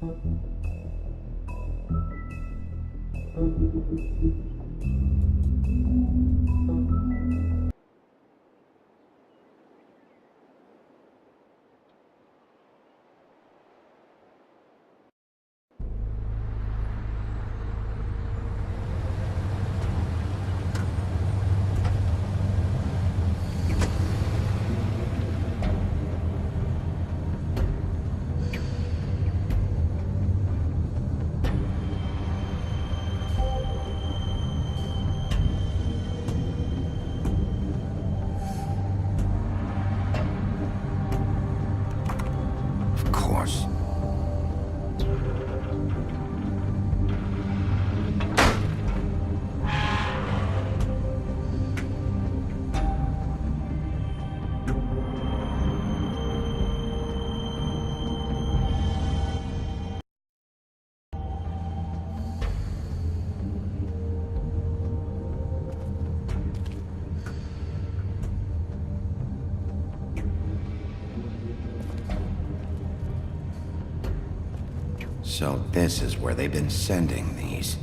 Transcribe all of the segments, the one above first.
Of course. So this is where they've been sending these.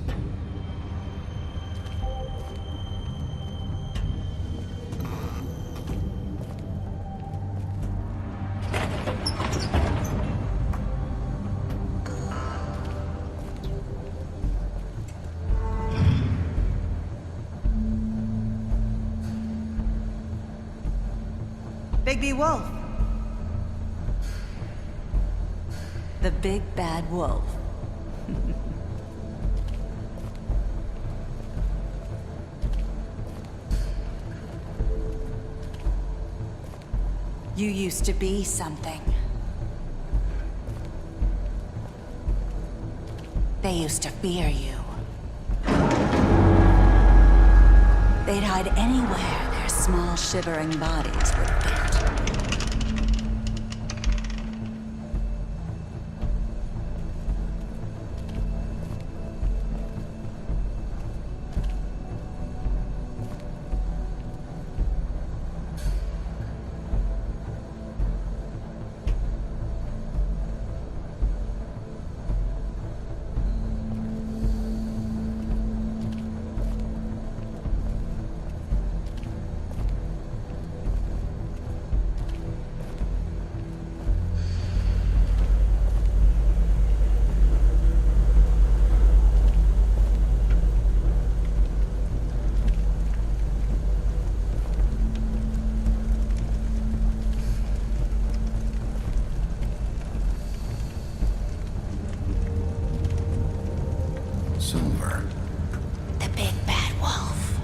Bigby Wolf. The big bad wolf. You used to be something. They used to fear you. They'd hide anywhere their small shivering bodies would fit. Silver. The big bad wolf.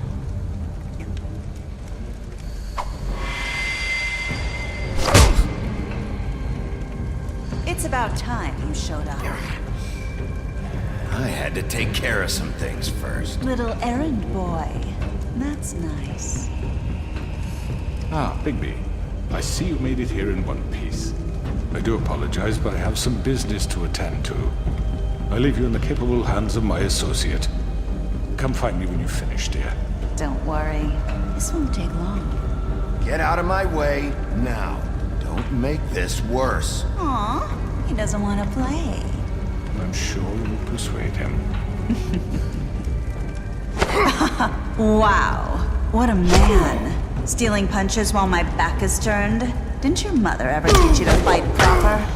It's about time you showed up. I had to take care of some things first. Little errand boy. That's nice. Ah, Bigby. I see you made it here in one piece. I do apologize, but I have some business to attend to. I leave you in the capable hands of my associate. Come find me when you finish, dear. Don't worry. This won't take long. Get out of my way now. Don't make this worse. Aw, he doesn't want to play. I'm sure you'll persuade him. Wow, what a man. Stealing punches while my back is turned? Didn't your mother ever teach you to fight proper?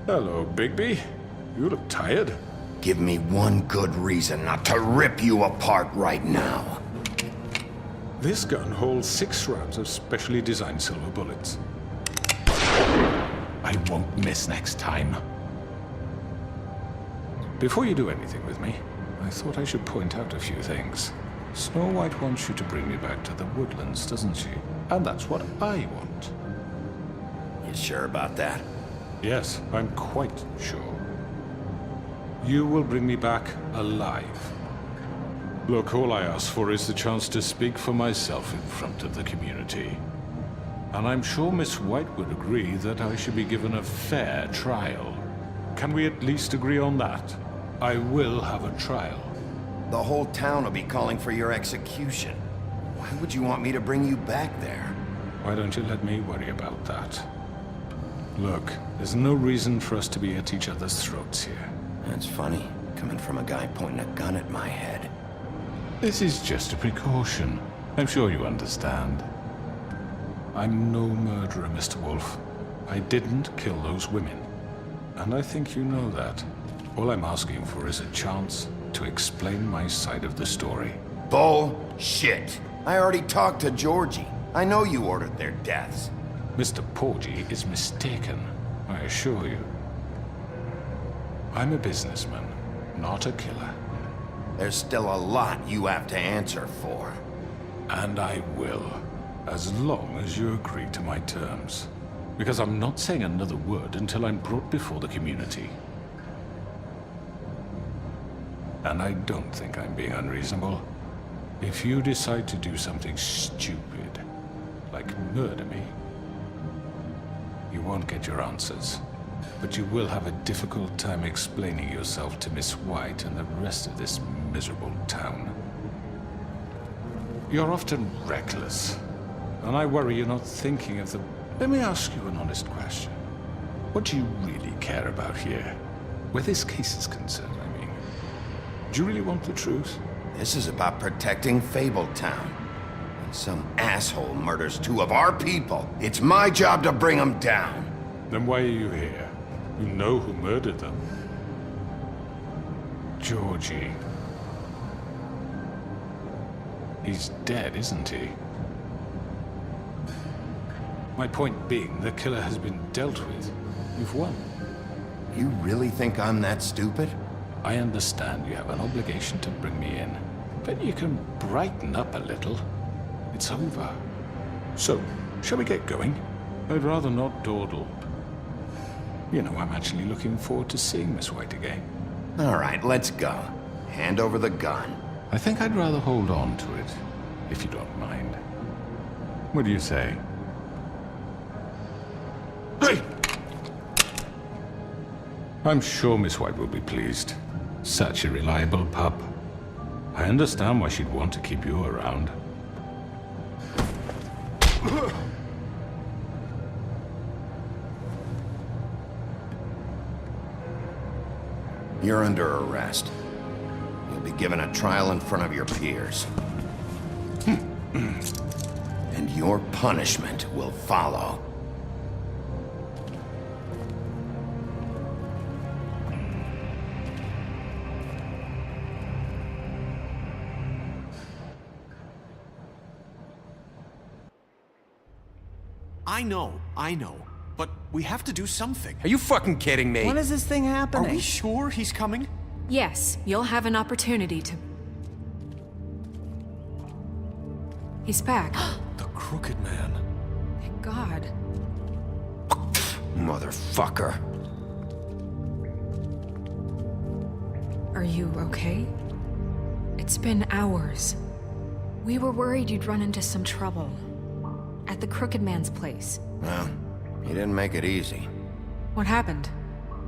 Hello, Bigby. You look tired. Give me one good reason not to rip you apart right now. This gun holds 6 rounds of specially designed silver bullets. I won't miss next time. Before you do anything with me, I thought I should point out a few things. Snow White wants you to bring me back to the woodlands, doesn't she? And that's what I want. You sure about that? Yes, I'm quite sure. You will bring me back alive. Look, all I ask for is the chance to speak for myself in front of the community. And I'm sure Miss White would agree that I should be given a fair trial. Can we at least agree on that? I will have a trial. The whole town will be calling for your execution. Why would you want me to bring you back there? Why don't you let me worry about that? Look, there's no reason for us to be at each other's throats here. That's funny, coming from a guy pointing a gun at my head. This is just a precaution. I'm sure you understand. I'm no murderer, Mr. Wolf. I didn't kill those women. And I think you know that. All I'm asking for is a chance to explain my side of the story. Bullshit! I already talked to Georgie. I know you ordered their deaths. Mr. Porgy is mistaken, I assure you. I'm a businessman, not a killer. There's still a lot you have to answer for. And I will, as long as you agree to my terms. Because I'm not saying another word until I'm brought before the community. And I don't think I'm being unreasonable. If you decide to do something stupid, like murder me, you won't get your answers. But you will have a difficult time explaining yourself to Miss White and the rest of this miserable town. You're often reckless, and I worry you're not thinking of the... Let me ask you an honest question. What do you really care about here? Where this case is concerned, I mean. Do you really want the truth? This is about protecting Fabletown. When some asshole murders 2 of our people, it's my job to bring them down. Then why are you here? You know who murdered them. Georgie. He's dead, isn't he? My point being, the killer has been dealt with. You've won. You really think I'm that stupid? I understand you have an obligation to bring me in, but you can brighten up a little. It's over. So, shall we get going? I'd rather not dawdle. You know, I'm actually looking forward to seeing Miss White again. All right, let's go. Hand over the gun. I think I'd rather hold on to it, if you don't mind. What do you say? Hey! I'm sure Miss White will be pleased. Such a reliable pup. I understand why she'd want to keep you around. You're under arrest. You'll be given a trial in front of your peers. And your punishment will follow. I know. But we have to do something. Are you fucking kidding me? When is this thing Are happening? we sure he's coming? Yes, you'll have an opportunity to... He's back. The Crooked Man. Thank God. Motherfucker. Are you okay? It's been hours. We were worried you'd run into some trouble. At the Crooked Man's place. Well, he didn't make it easy. What happened?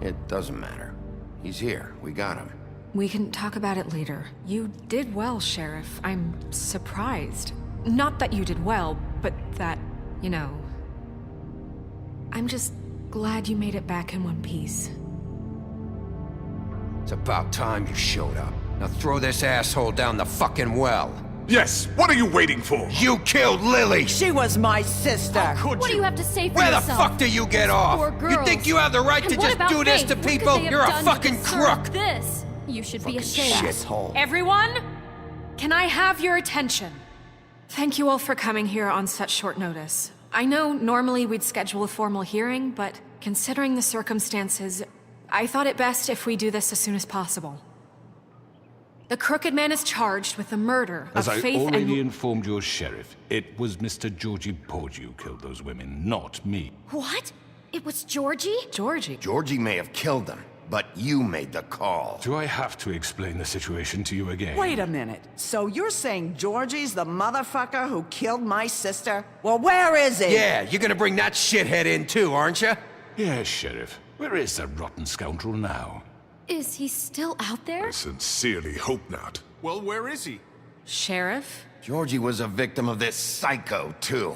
It doesn't matter. He's here. We got him. We can talk about it later. You did well, Sheriff. I'm surprised. Not that you did well, but that, you know... I'm just glad you made it back in one piece. It's about time you showed up. Now throw this asshole down the fucking well. Yes, what are you waiting for? You killed Lily! She was my sister. Could What do you? you have to say for Where the yourself? fuck do you get off? Poor You girls. think you have the right And to what just about do this Faith? to What could people? they have You're a done to fucking deserve crook! This. You should be ashamed. Shithole. Everyone, can I have your attention? Thank you all for coming here on such short notice. I know normally we'd schedule a formal hearing, but considering the circumstances, I thought it best if we do this as soon as possible. The Crooked Man is charged with the murder As of I Faith already and... informed your sheriff, it was Mr. Georgie Porgy who killed those women, not me. What? It was Georgie? Georgie. Georgie may have killed them, but you made the call. Do I have to explain the situation to you again? Wait a minute. So you're saying Georgie's the motherfucker who killed my sister? Well, where is he? Yeah, you're gonna bring that shithead in too, aren't you? Yes, Sheriff. Where is that rotten scoundrel now? Is he still out there? I sincerely hope not. Well, where is he? Sheriff? Georgie was a victim of this psycho, too.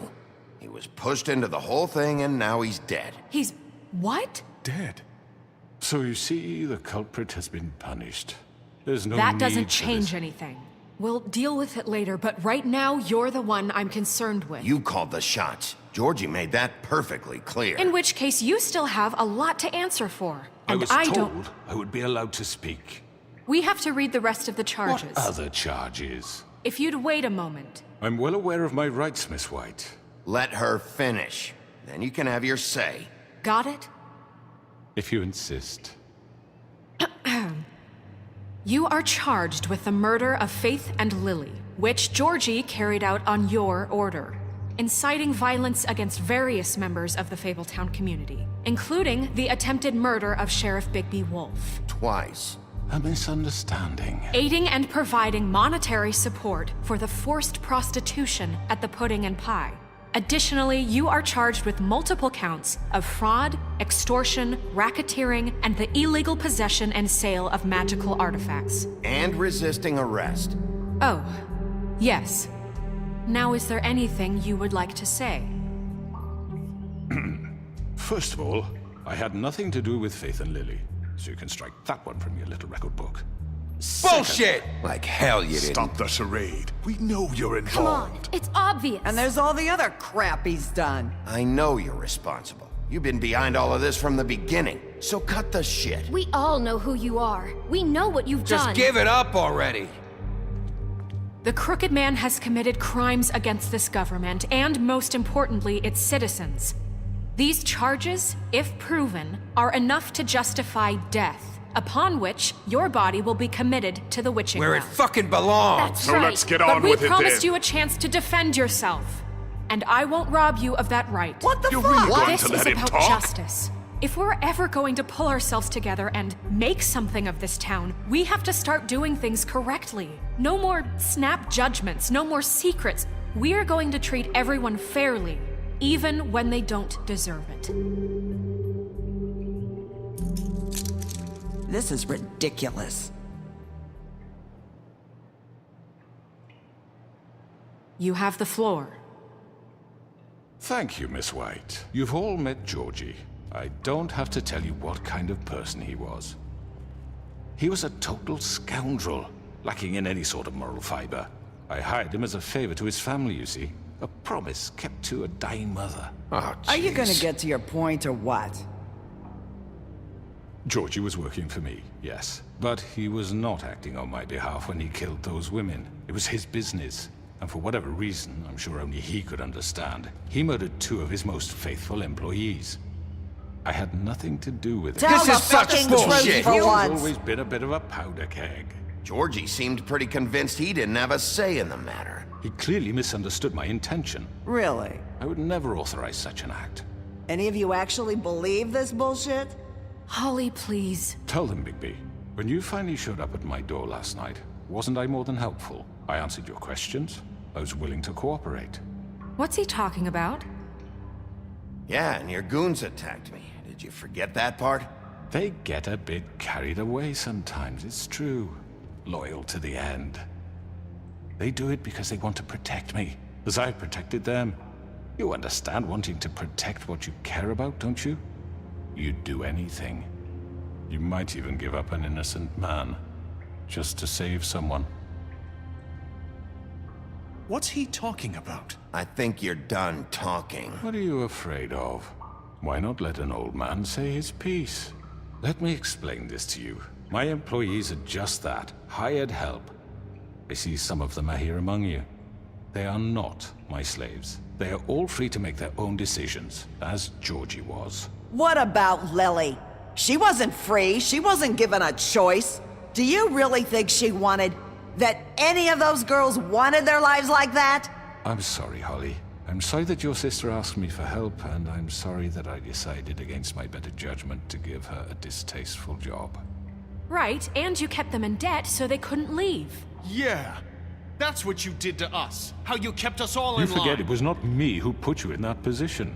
He was pushed into the whole thing and now he's dead. He's... what? Dead. So you see, the culprit has been punished. There's no That need doesn't for change this. anything. We'll deal with it later, but right now, you're the one I'm concerned with. You called the shots. Georgie made that perfectly clear. In which case, you still have a lot to answer for. I And was I told don't... I would be allowed to speak. We have to read the rest of the charges. What other charges? If you'd wait a moment. I'm well aware of my rights, Miss White. Let her finish. Then you can have your say. Got it? If you insist. You are charged with the murder of Faith and Lily, which Georgie carried out on your order, inciting violence against various members of the Fabletown community, including the attempted murder of Sheriff Bigby Wolf, Twice. A misunderstanding. aiding and providing monetary support for the forced prostitution at the Pudding and Pie. Additionally, you are charged with multiple counts of fraud, extortion, racketeering, and the illegal possession and sale of magical artifacts. And resisting arrest. Oh, yes. Now, is there anything you would like to say? First of all, I had nothing to do with Faith and Lily, so you can strike that one from your little record book. Bullshit! Like hell you didn't. Stop the charade. We know you're Come on, involved. it's obvious. And there's all the other crap he's done. I know you're responsible. You've been behind all of this from the beginning. So cut the shit. We all know who you are. We know what you've done. it up already. The Crooked Man has committed crimes against this government and, most importantly, its citizens. These charges, if proven, are enough to justify death, upon which your body will be committed to the witching ground. fucking belongs. That's So right. let's get But on we with it promised then. you a chance to defend yourself, and I won't rob you of that right. What the You're fuck? really going This to is let him about talk? justice. If we're ever going to pull ourselves together and make something of this town, we have to start doing things correctly. No more snap judgments, no more secrets. We're going to treat everyone fairly, even when they don't deserve it. This is ridiculous. You have the floor. Thank you, Miss White. You've all met Georgie. I don't have to tell you what kind of person he was. He was a total scoundrel, lacking in any sort of moral fiber. I hired him as a favor to his family, you see. A promise kept to a dying mother. Oh, Are you gonna jeez. get to your point or what? Georgie was working for me, yes. But he was not acting on my behalf when he killed those women. It was his business. And for whatever reason, I'm sure only he could understand, he murdered 2 of his most faithful employees. I had nothing to do with it. Tell This the is such fucking bullshit. truth for He's once. always been a bit of a powder keg. Georgie seemed pretty convinced he didn't have a say in the matter. He clearly misunderstood my intention. Really? I would never authorize such an act. Any of you actually believe this bullshit? Holly, please. Tell them, Bigby. When you finally showed up at my door last night, wasn't I more than helpful? I answered your questions. I was willing to cooperate. What's he talking about? Yeah, and your goons attacked me. Did you forget that part? They get a bit carried away sometimes, it's true. Loyal to the end. They do it because they want to protect me, as I protected them. You understand wanting to protect what you care about, don't you? You'd do anything. You might even give up an innocent man, just to save someone. What's he talking about? I think you're done talking. What are you afraid of? Why not let an old man say his piece? Let me explain this to you. My employees are just that, hired help. I see some of them are here among you. They are not my slaves. They are all free to make their own decisions, as Georgie was. What about Lily? She wasn't free. She wasn't given a choice. Do you really think she wanted... that any of those girls wanted their lives like that? I'm sorry, Holly. I'm sorry that your sister asked me for help, and I'm sorry that I decided against my better judgment to give her a distasteful job. Right, and you kept them in debt so they couldn't leave. Yeah, that's what you did to us. How you kept us all You in line. forget it was not me who put you in that position.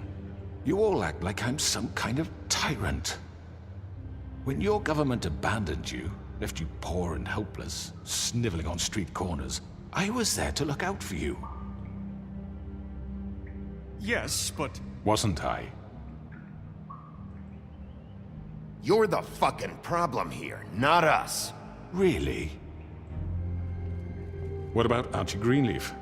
You all act like I'm some kind of tyrant. When your government abandoned you, left you poor and helpless, sniveling on street corners, I was there to look out for you. Yes, but... Wasn't I? You're the fucking problem here, not us. Really? What about Archie Greenleaf?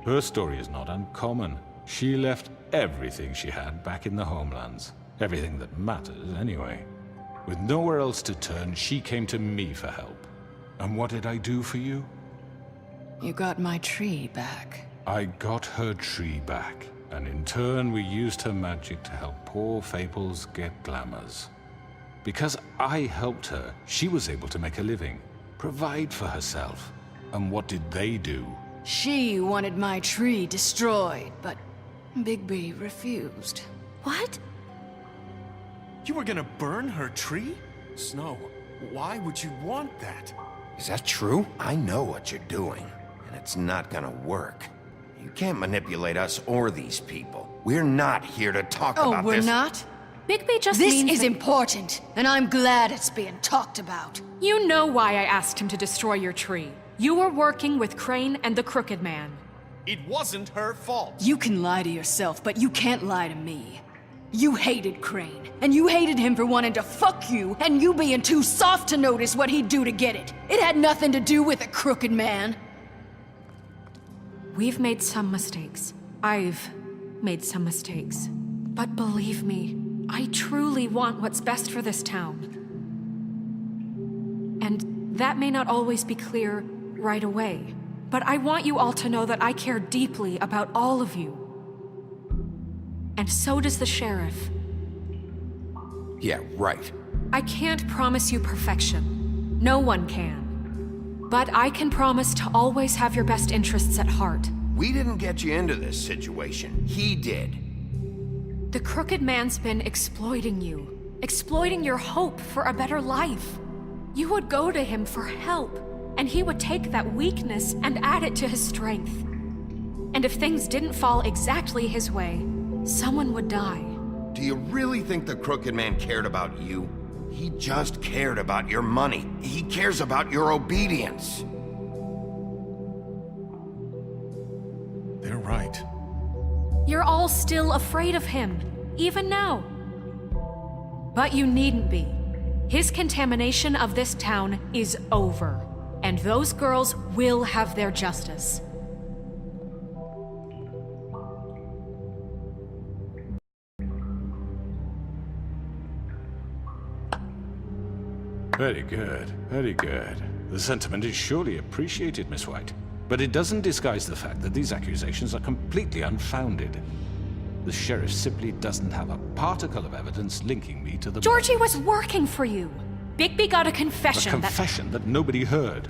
Her story is not uncommon. She left everything she had back in the homelands. Everything that matters, anyway. With nowhere else to turn, she came to me for help. And what did I do for you? You got my tree back. I got her tree back, and in turn we used her magic to help poor Fables get glamours. Because I helped her, she was able to make a living, provide for herself. And what did they do? She wanted my tree destroyed, but Bigby refused. What? You were gonna burn her tree? Snow, why would you want that? Is that true? I know what you're doing, and it's not gonna work. You can't manipulate us or these people. We're not here to talk about Oh, we're this. not? Bigby just This means is that- important, and I'm glad it's being talked about. You know why I asked him to destroy your tree. You were working with Crane and the Crooked Man. It wasn't her fault. You can lie to yourself, but you can't lie to me. You hated Crane, and you hated him for wanting to fuck you, and you being too soft to notice what he'd do to get it. It had nothing to do with a Crooked Man. We've made some mistakes. I've made some mistakes. But believe me, I truly want what's best for this town. And that may not always be clear right away, but I want you all to know that I care deeply about all of you. And so does the sheriff. Yeah, right. I can't promise you perfection. No one can. But I can promise to always have your best interests at heart. We didn't get you into this situation. He did. The Crooked Man's been exploiting you, exploiting your hope for a better life. You would go to him for help, and he would take that weakness and add it to his strength. And if things didn't fall exactly his way, someone would die. Do you really think the Crooked Man cared about you? He just cared about your money. He cares about your obedience. They're right. You're all still afraid of him, even now. But you needn't be. His contamination of this town is over, and those girls will have their justice. Very good, very good. The sentiment is surely appreciated, Miss White. But it doesn't disguise the fact that these accusations are completely unfounded. The sheriff simply doesn't have a particle of evidence linking me to the... Georgie was working for you. Bigby got a A confession confession that nobody heard.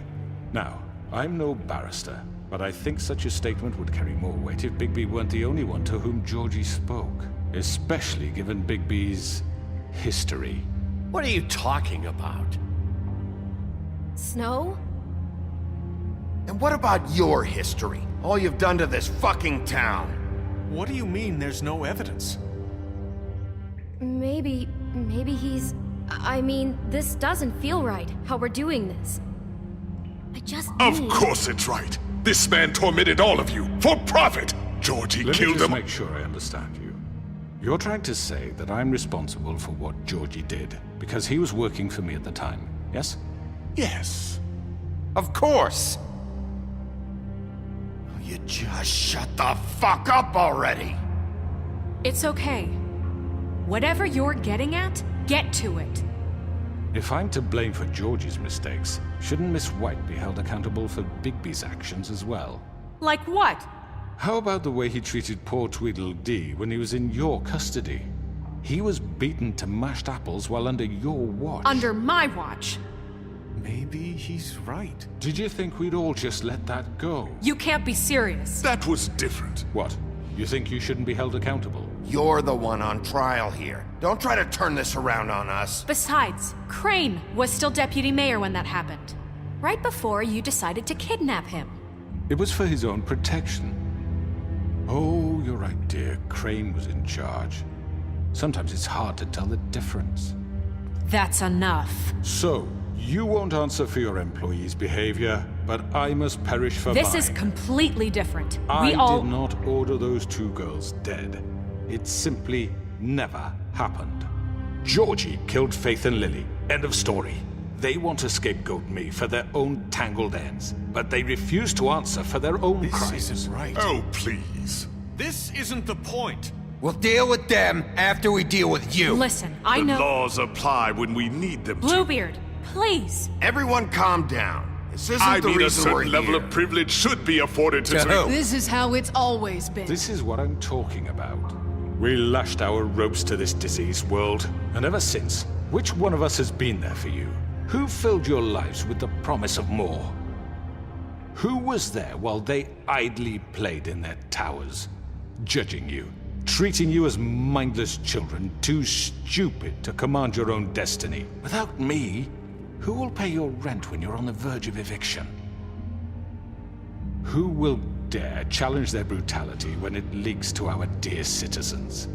Now, I'm no barrister, but I think such a statement would carry more weight if Bigby weren't the only one to whom Georgie spoke. Especially given Bigby's history. What are you talking about? Snow? And what about your history? All you've done to this fucking town? What do you mean there's no evidence? Maybe he's... I mean, this doesn't feel right, how we're doing this. I just Of need... course it's right. This man tormented all of you for profit. Georgie Let me killed just them. make sure I understand you. You're trying to say that I'm responsible for what Georgie did, because he was working for me at the time, yes? Yes. Of course! you just shut the fuck up already? It's okay. Whatever you're getting at, get to it. If I'm to blame for Georgie's mistakes, shouldn't Miss White be held accountable for Bigby's actions as well? Like what? How about the way he treated poor Tweedledee when he was in your custody? He was beaten to mashed apples while under your watch. Under my watch. Maybe he's right. Did you think we'd all just let that go? You can't be serious. That was different. What? You think you shouldn't be held accountable? You're the one on trial here. Don't try to turn this around on us. Besides, Crane was still deputy mayor when that happened. Right before you decided to kidnap him. It was for his own protection. Oh, you're right, dear. Crane was in charge. Sometimes it's hard to tell the difference. That's enough. So, you won't answer for your employees' behavior, but I must perish for This mine. is completely different. I We all... did not order those 2 girls dead. It simply never happened. Georgie killed Faith and Lily. End of story. They want to scapegoat me for their own tangled ends, but they refuse to answer for their own This crimes. isn't right. Oh, please. This isn't the point. We'll deal with them after we deal with you. Listen, I The know... laws apply when we need them to. Bluebeard, please. Everyone calm down. This isn't I the mean, a reason we're certain level here. of privilege should be afforded to... To who? This is how it's always been. This is what I'm talking about. We lashed our ropes to this diseased world, and ever since, which one of us has been there for you? Who filled your lives with the promise of more? Who was there while they idly played in their towers, judging you, treating you as mindless children, too stupid to command your own destiny? Without me, who will pay your rent when you're on the verge of eviction? Who will dare challenge their brutality when it leaks to our dear citizens?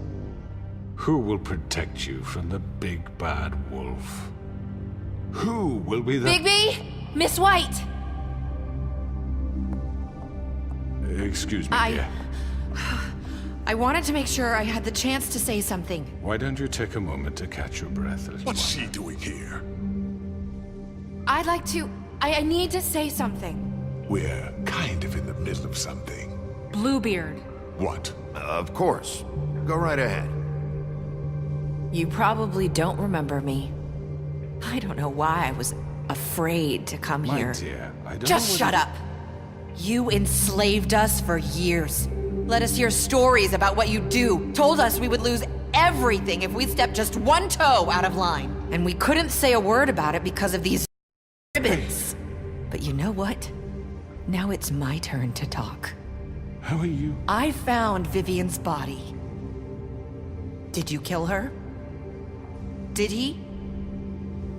Who will protect you from the big bad wolf? Who will be the... Bigby? Miss White! Excuse me, dear. I wanted to make sure I had the chance to say something. Why don't you take a moment to catch your breath, little What's one? she doing here? I'd like to... I need to say something. We're kind of in the middle of something. Bluebeard. What? Of course. Go right ahead. You probably don't remember me. I don't know why I was afraid to come My here. dear, I don't Just know shut up! You enslaved us for years. Let us hear stories about what you do. Told us we would lose everything if we stepped just one toe out of line. And we couldn't say a word about it because of these ribbons. But you know what? Now it's my turn to talk. How are you? I found Vivian's body. Did you kill her? Did he?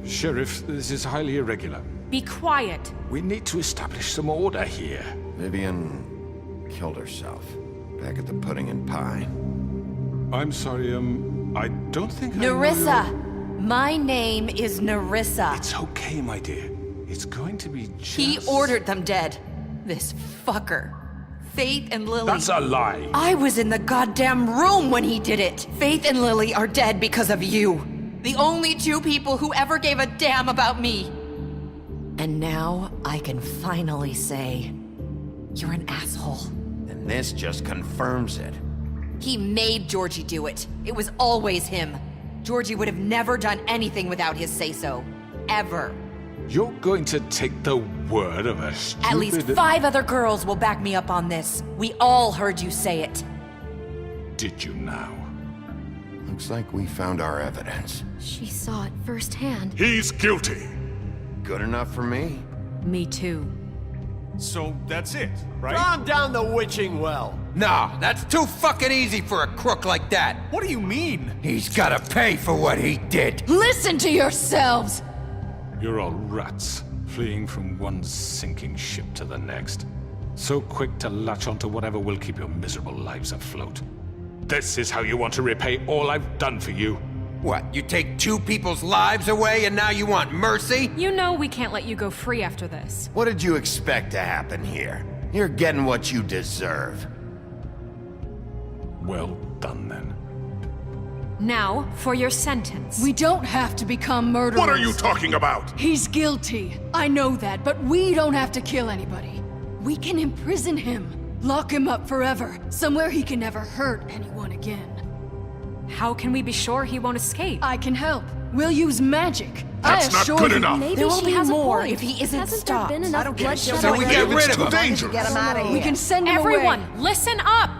Sheriff, this is highly irregular. Be quiet. We need to establish some order here. Vivian killed herself back at the Pudding and Pie. I'm sorry, I don't think I know Nerissa! My name is Nerissa. It's okay, my dear. It's going to be just... He ordered them dead. This fucker. Faith and Lily. That's a lie! I was in the goddamn room when he did it. Faith and Lily are dead because of you. The only 2 people who ever gave a damn about me. And now I can finally say, you're an asshole. And this just confirms it. He made Georgie do it. It was always him. Georgie would have never done anything without his say-so. Ever. You're going to take the word of a stupid... At least 5 other girls will back me up on this. We all heard you say it. Did you now? Looks like we found our evidence. She saw it firsthand. He's guilty. Good enough for me. Me too. So that's it, right? Calm down the witching well. No, that's too fucking easy for a crook like that. What do you mean? He's gotta pay for what he did. Listen to yourselves! You're all rats, fleeing from one sinking ship to the next. So quick to latch onto whatever will keep your miserable lives afloat. This is how you want to repay all I've done for you? What, you take 2 people's lives away and now you want mercy? You know we can't let you go free after this. What did you expect to happen here? You're getting what you deserve. Well done, then. Now, for your sentence. We don't have to become murderers. What are you talking about? He's guilty. I know that, but we don't have to kill anybody. We can imprison him. Lock him up forever, somewhere he can never hurt anyone again. How can we be sure he won't escape? I can help. We'll use magic. That's I not assure good you. enough. Maybe There will she be has more a point. if he isn't Hasn't stopped. there been enough bloodshed? So we Get get rid rid of of him. him. Dangerous. Get him out of here. We can send him Everyone, away. listen up!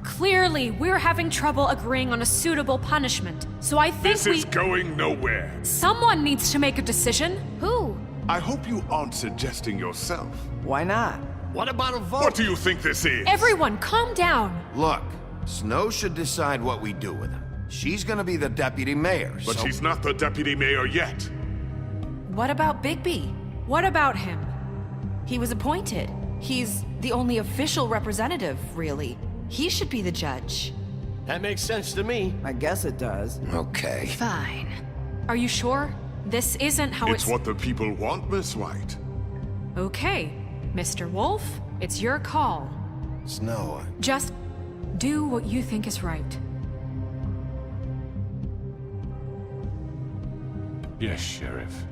Clearly, we're having trouble agreeing on a suitable punishment. So I think This is going nowhere. someone needs to make a decision. Who? I hope you aren't suggesting yourself. Why not? What about a vote? What do you think this is? Everyone, calm down. Look, Snow should decide what we do with him. She's gonna be the deputy mayor, But so... she's not the deputy mayor yet. What about Bigby? What about him? He was appointed. He's the only official representative, really. He should be the judge. That makes sense to me. I guess it does. Okay. Fine. Are you sure? This isn't how It's what the people want, Miss White. Okay, Mr. Wolf, it's your call. Snow, Just do what you think is right. Yes, Sheriff.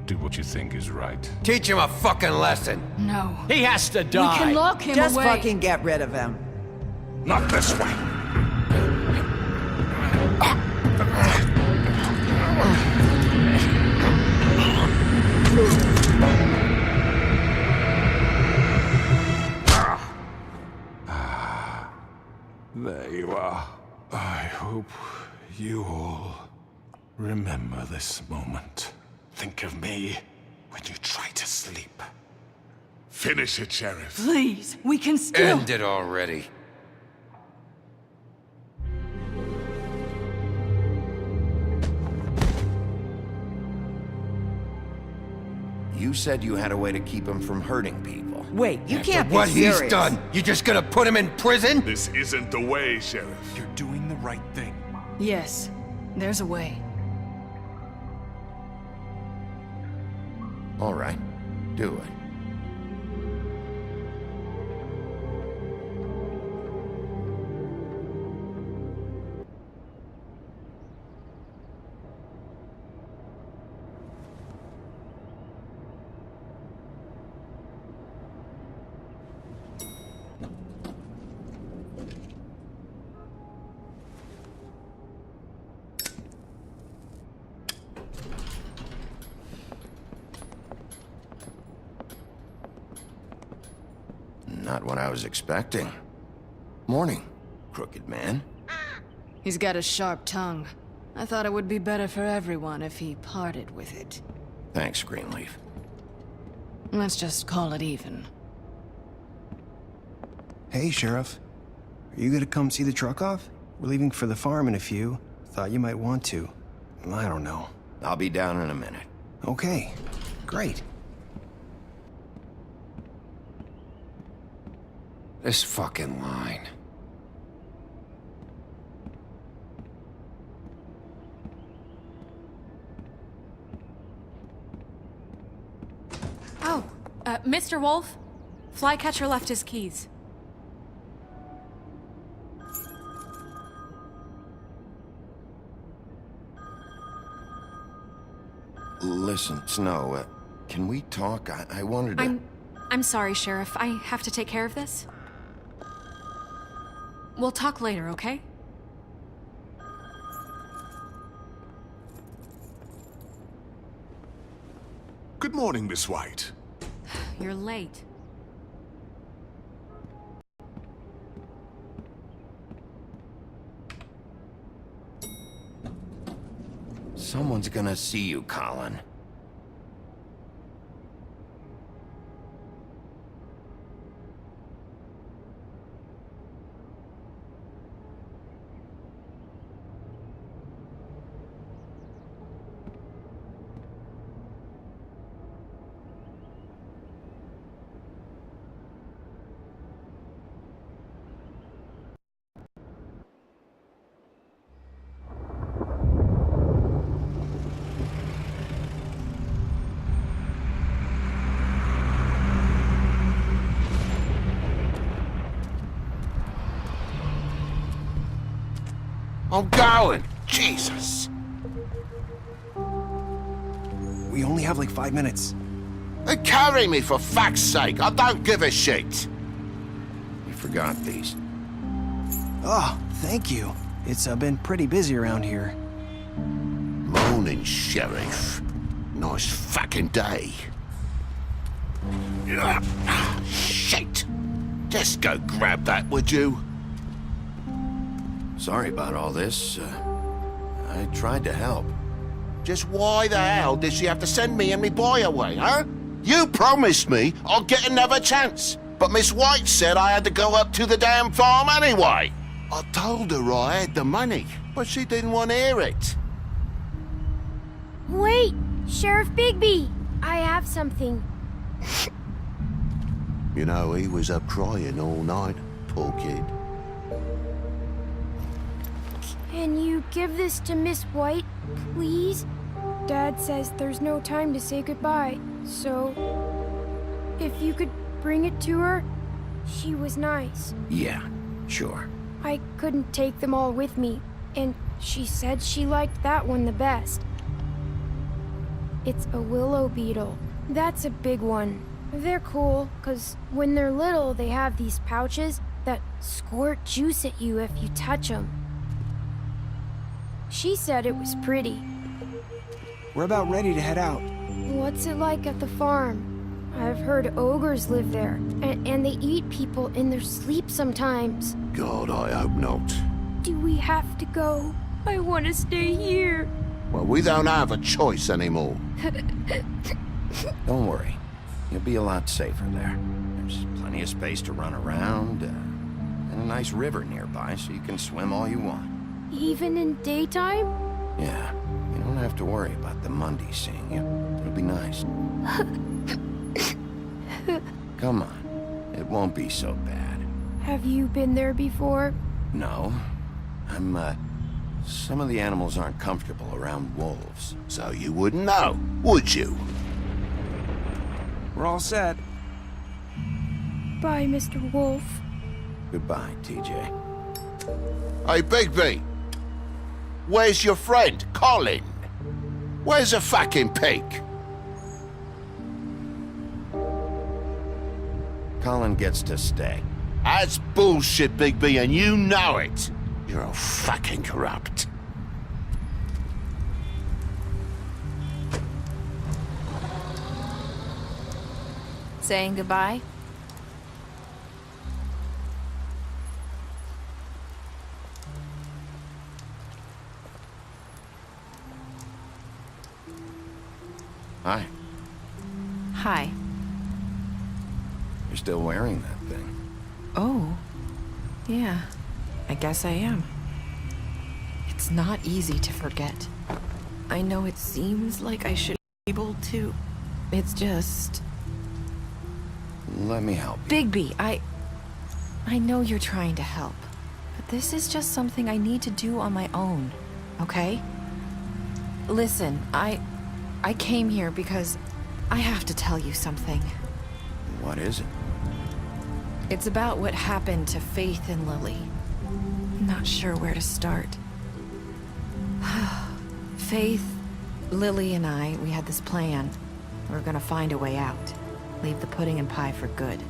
Do what you think is right. teach him a fucking lesson. No. He has to We die. can lock him Just away. fucking get rid of him. Not this way. There you are. I hope you all remember this moment. Think of me when you try to sleep. Finish it, Sheriff. Please, we can still. End it already. You said you had a way to keep him from hurting people. Wait, you After can't be what serious. he's done, you just gonna put him in prison? This isn't the way, Sheriff. You're doing the right thing. Yes, there's a way. All right, do it. Not what I was expecting. Morning, crooked man. He's got a sharp tongue. I thought it would be better for everyone if he parted with it. Thanks, Greenleaf. Let's just call it even. Hey, Sheriff. Are you gonna come see the truck off? We're leaving for the farm in a few. Thought you might want to. I don't know. I'll be down in a minute. Okay, great. This fucking line. Oh, Mr. Wolf, Flycatcher left his keys. Listen, Snow, can we talk? I wanted to... I'm sorry, Sheriff. I have to take care of this. We'll talk later, okay? Good morning, Miss White. You're late. Someone's gonna see you, Colin. I'm going! Jesus! We only have like 5 minutes. Carry me, for fuck's sake! I don't give a shit! got these. Oh, thank you. It's been pretty busy around here. Morning, Sheriff. Nice fucking day. Shit! Just go grab that, would you? Sorry about all this. I tried to help. Just why the hell did she have to send me and me boy away, huh? You promised me I'd get another chance, but Miss White said I had to go up to the damn farm anyway. I told her I had the money, but she didn't want to hear it. Wait, Sheriff Bigby, I have something. You know, he was up crying all night, poor kid. Can you give this to Miss White, please? Dad says there's no time to say goodbye, so if you could bring it to her, she was nice. Yeah, sure. I couldn't take them all with me, and she said she liked that one the best. It's a willow beetle. That's a big one. They're cool, 'cause when they're little, they have these pouches that squirt juice at you if you touch them. She said it was pretty. We're about ready to head out. What's it like at the farm? I've heard ogres live there, and they eat people in their sleep sometimes. God, I hope not. Do we have to go? I want to stay here. Well, we don't have a choice anymore. Don't worry. You'll be a lot safer there. There's plenty of space to run around, and a nice river nearby so you can swim all you want. Even in daytime? Yeah, you don't have to worry about the Mundy seeing you. It'll be nice. Come on. It won't be so bad. Have you been there before? No. Some of the animals aren't comfortable around wolves. So you wouldn't know, would you? We're all set. Bye, Mr. Wolf. Goodbye, TJ. Hey, Bigby. Where's your friend, Colin? Where's the fucking pig? Colin gets to stay. That's bullshit, Bigby, and you know it. You're all fucking corrupt. Saying goodbye? Hi. Hi. You're still wearing that thing. Oh. Yeah. I guess I am. It's not easy to forget. I know it seems like I should be able to. It's just... Let me help you. Bigby, I know you're trying to help, but this is just something I need to do on my own, okay? Listen, I came here because I have to tell you something. What is it? It's about what happened to Faith and Lily. I'm not sure where to start. Faith, Lily, and I, we had this plan. We were gonna find a way out. Leave the pudding and pie for good.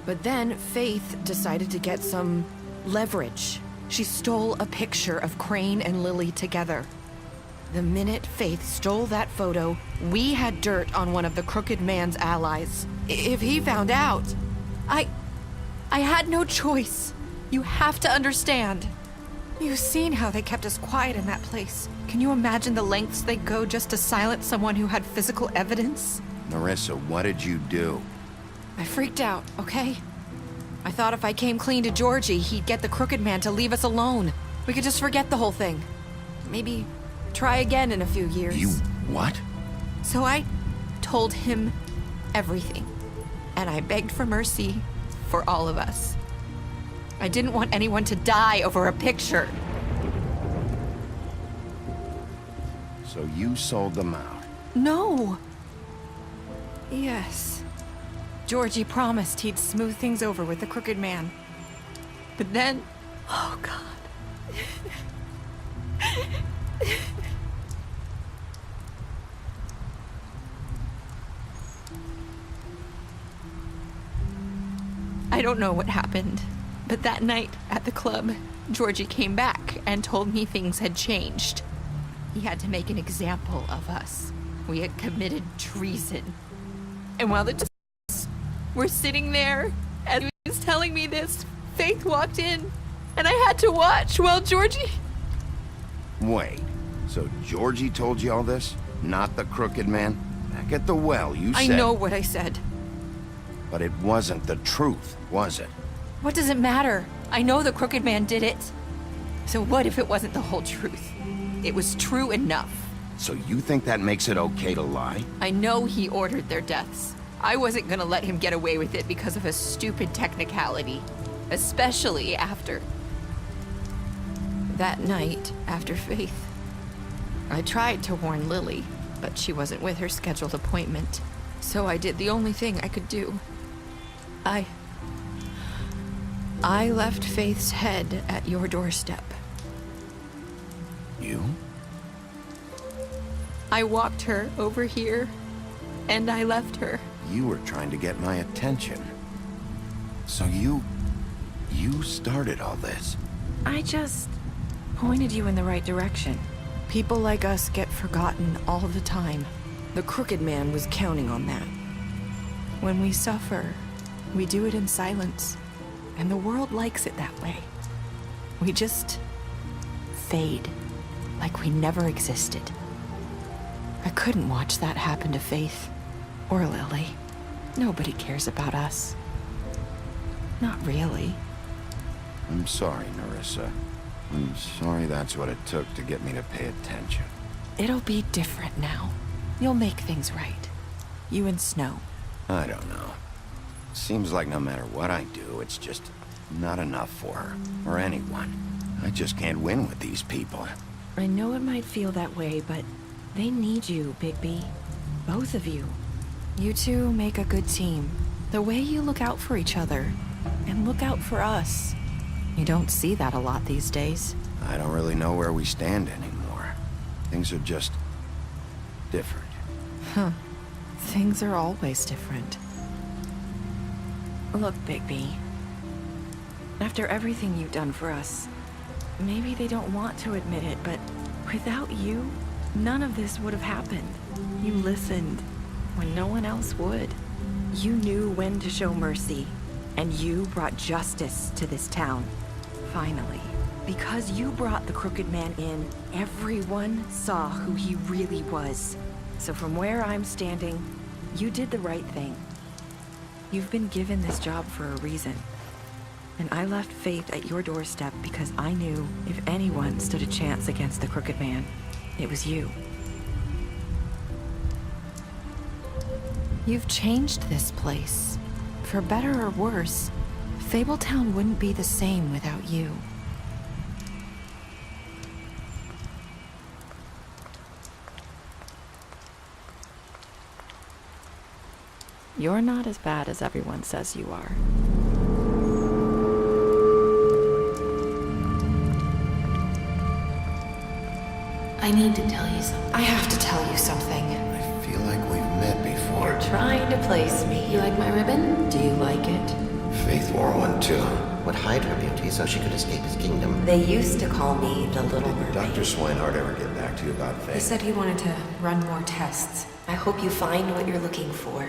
But then Faith decided to get some leverage. She stole a picture of Crane and Lily together. The minute Faith stole that photo, we had dirt on one of the Crooked Man's allies. If he found out, I had no choice. You have to understand. You've seen how they kept us quiet in that place. Can you imagine the lengths they go just to silence someone who had physical evidence? Marissa, what did you do? I freaked out, okay? I thought if I came clean to Georgie, he'd get the Crooked Man to leave us alone. We could just forget the whole thing. Maybe try again in a few years. You what? So I told him everything. And I begged for mercy for all of us. I didn't want anyone to die over a picture. So you sold them out? No. Yes. Georgie promised he'd smooth things over with the Crooked Man. But then... Oh, God. I don't know what happened, but that night at the club, Georgie came back and told me things had changed. He had to make an example of us. We had committed treason. And while the two were sitting there, as he was telling me this, Faith walked in, and I had to watch while Georgie... Wait, so Georgie told you all this? Not the crooked man? Back at the well, you said... I know what I said. But it wasn't the truth, was it? What does it matter? I know the crooked man did it. So what if it wasn't the whole truth? It was true enough. So you think that makes it okay to lie? I know he ordered their deaths. I wasn't gonna let him get away with it because of a stupid technicality. Especially after... that night, after Faith. I tried to warn Lily, but she wasn't with her scheduled appointment. So I did the only thing I could do. I left Faith's head at your doorstep. You? I walked her over here, and I left her. You were trying to get my attention. So you started all this. I just pointed you in the right direction. People like us get forgotten all the time. The crooked man was counting on that. When we suffer, we do it in silence, and the world likes it that way. We just fade, like we never existed. I couldn't watch that happen to Faith, or Lily. Nobody cares about us. Not really. I'm sorry, Nerissa. I'm sorry that's what it took to get me to pay attention. It'll be different now. You'll make things right. You and Snow. I don't know. Seems like no matter what I do, it's just not enough for her, or anyone. I just can't win with these people. I know it might feel that way, but they need you, Bigby. Both of you. You two make a good team. The way you look out for each other, and look out for us. You don't see that a lot these days. I don't really know where we stand anymore. Things are just... different. Huh. Things are always different. Look, Bigby. After everything you've done for us, maybe they don't want to admit it, but without you, none of this would have happened. You listened when no one else would. You knew when to show mercy, and you brought justice to this town. Finally. Because you brought the crooked man in, everyone saw who he really was. So from where I'm standing, you did the right thing. You've been given this job for a reason. And I left Faith at your doorstep because I knew if anyone stood a chance against the crooked man, it was you. You've changed this place. For better or worse, Fabletown wouldn't be the same without you. You're not as bad as everyone says you are. I need to tell you something. I have to tell you something. I feel like we've met before. You're trying to place me. You like my ribbon? Do you like it? Faith wore one too. Would hide her beauty so she could escape his kingdom. They used to call me the Little Did Mermaid. Dr. Swinehart ever get back to you about Faith? He said he wanted to run more tests. I hope you find what you're looking for.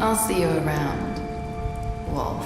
I'll see you around, Wolf.